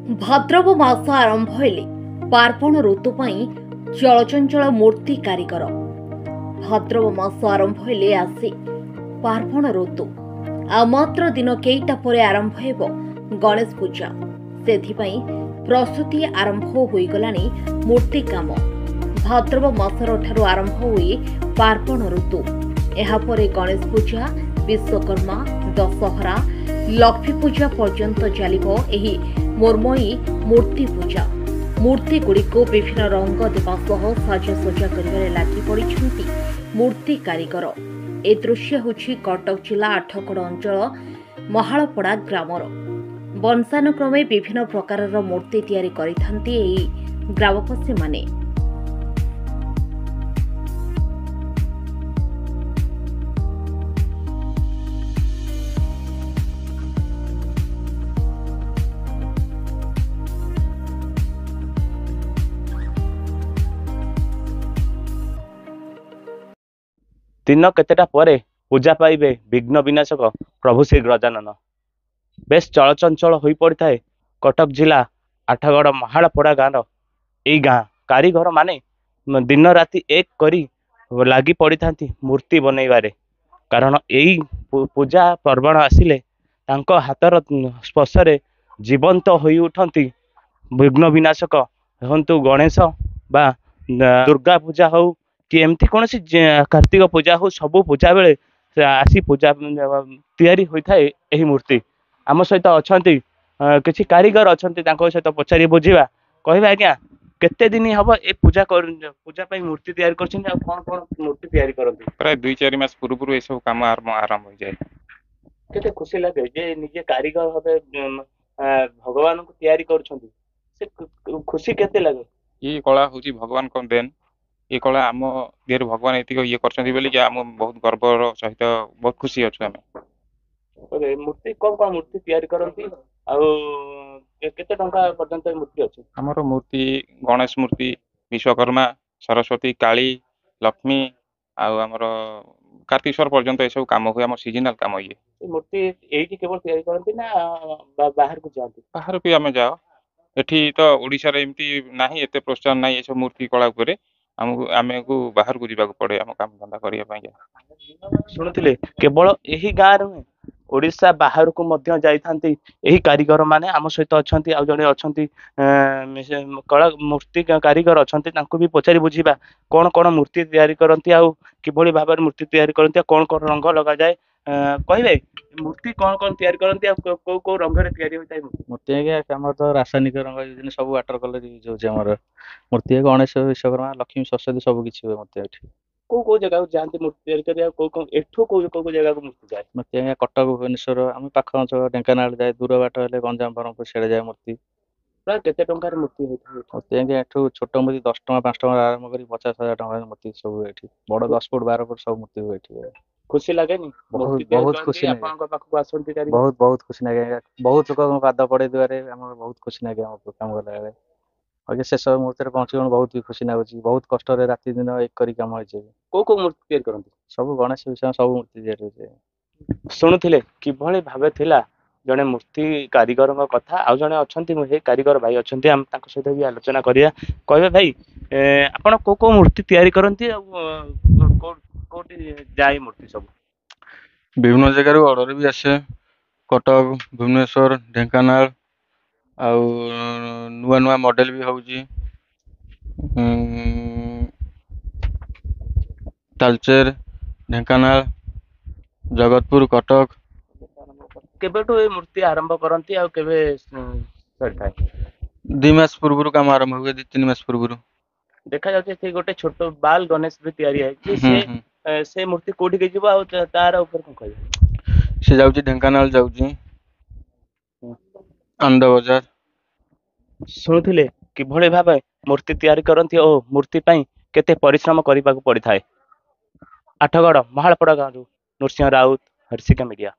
भाद्रव मास आरंभ हेले पार्वण ऋतु पाई चलचंचल मूर्ति कारीगर। भाद्रव मास आरंभ हेले आसे पार्वण ऋतु आ मात्र दिन केईटा परे आरंभ हेबो गणेश पूजा। सेथिपाई प्रस्तुति आरंभ होईगलानी मूर्ति काम। भाद्रव मासर ठारू आरंभ हुए पार्वण ऋतु। एहा परे गणेश पूजा, विश्वकर्मा, दशहरा, लक्ष्मी पूजा पर्यंत चलिबो एही मोर्मयी मूर्ति पूजा। मूर्ति गुड़िक विभिन्न रंग देवा सह साजसजा करिबारे लागि पड़िछन्ति मूर्ति कारीगर। ए दृश्य होछि कटक जिला आठगड़ अंचल महालपड़ा ग्रामर। वंशानुक्रमे विभिन्न प्रकारर मूर्ति तैयारी करिथन्ति एही ग्रामवासी माने। दिन केतेटा परे पूजा पाइबे विघ्न विनाशक प्रभु श्री गजानन। बेस चलचंचल हो पड़ी थाए कटक जिला आठगड़ महालपड़ा गाँव। यही गाँ कारीगर माने दिन राति एक करी लगी पड़ी था मूर्ति बनइबारे। कारण यही पूजा पर्वण आसिले तांको हाथर स्पर्शरे जीवंत होई उठंती विघ्न विनाशक हंतु गणेश बा दुर्गा पूजा हो कि एमती कौन सी कार्तिक पूजा हो सबू पूजा बेले आसी पूजा तैयारी होता है यही मूर्ति। आम सहित अच्छा किसी कारीगर अच्छा सहित पचारि बुझा कह आज्ञा केते दिन हम ए पूजा पूजा पाई मूर्ति तैयारी कर कौन कौन मूर्ति तैयारी करती? प्राय 2-4 मास पूर्व ये सब काम आरंभ हो जाए। केते खुशी लगे जे निजे कारीगर हबे भगवान को तैयारी करछंती से खुशी केते लगे? ये कला होची भगवान को देन। ये कला आम देर भगवान एतिक ये करछंती बोली कि आम बहुत गर्वर सहित बहुत खुशी अच्छे। आम मूर्ति कौन कौन मूर्ति तैयारी करती केते टंका पर्यंत मूर्ति अछि? हमर मूर्ति गणेश मूर्ति, विश्वकर्मा, सरस्वती, काली, लक्ष्मी आमर कार्तिकेश्वर पर्यंत ये सब काम हुए। आम सीजनल काम ये मूर्ति एठी केवल तैयारी करती ना बाहर को जाती? बाहर भी आम जाओ। एठी तो ओडिशा रे एमती नाही एते प्रोत्साहन नाही ये सब मूर्ति कला उपरे। आमे को बाहर को जीवा पड़े आम काम धंदा करिया पाई। शुणुथिले केवल यही गाँव रे ओडिशा बाहर को मध्य जाइथांती यही कारीगर माने आम सहित अछंती। आ जणे अछंती कला मूर्ति कारीगर अछंती तांको भी पचारि बुझीबा कौन कौन मूर्ति तैयारी करती आ किभली भाबरे मूर्ति तैयारी करती कौन कौन रंग लगा जाए कहबे मूर्ति कौन कौन तैयारी करती को को रंग रे तैयारी होताय? मूर्ति आगे हमर तो रासायनिक रंग यूज सब वाटर कलर यूज होचे। हमर मूर्ति गणेश, विश्वकर्मा, लक्ष्मी, सरस्वती सब किछि हुए मूर्ति एठी। को जगह को जानते मूर्ति तैयारी करिया को एठो को जगह को मूर्ति जाए? मूर्ति आगे कटक, भुवनेश्वर, हम पाख अंचल ढेंकानाल जाए, दूर बाट हेले गंजाम बरमपुर सेडे जाए मूर्ति। प्राय केते टंका रे मूर्ति होता? मूर्ति आगे एठो छोट मूर्ति 10 टका 5 टका आरंभ करी 50,000 टका मूर्ति सब एठी। बड़ 10 फुट 12 फुट सब मूर्ति हुए एठी। खुशी लागेनी? बहुत खुशी आपन को पाखु आसंती कारीगर? बहुत खुशी लागे। बहुत लोक पाद पड़े दुआरे हमर बहुत खुशी लागे। हम काम गला बेले आगे शेष मूर्ति रे पहुंची बहुत ही खुशी लाଗୁଛି। बहुत कष्ट रे राति दिन एक करी काम होइছে। को मूर्ति तैयारी करंती? सब गणेश विषय सब मूर्ति तैयारी होइছে। शुणुथिले किभली भाबे थिला जने मूर्ति कारीगर कथा। आ जने अछंती हे कारीगर भाई अछंती हम ताको सहित भी आलोचना करिया। कहबे भाई आपण को मूर्ति तैयारी करंती आ कोटी जाई मूर्ति सब? विभिन्न जगह ऑर्डर भी आसे। कटक, भुवनेश्वर, ढेंकानाल आउ नुआ नुआ मॉडल भी होउची। तालचेर, ढेंकानाल, जगतपुर, कटक। केबेटो ए मूर्ति आरंभ करंती आ केबे सरथाय? 2 मास पूर्व काम आरंभ हुए। 2-3 मास पूर्व देखा जाते से गोटे छोट बाल गणेश भी तैयारी है कि से मूर्ति कोठी के जीवा आ तार ऊपर कोन कहबे? से जाउची ढेंकानाल जाउची आनंद बाजार। शुणुथिले किभली भाबे मूर्ति तैयारी करंती ओ मूर्ति पई केते परिश्रम करिबा को पड़ी थाए। आठगड़ महालपड़ा गाँव नृसिंह राउत, हर्षिका मीडिया।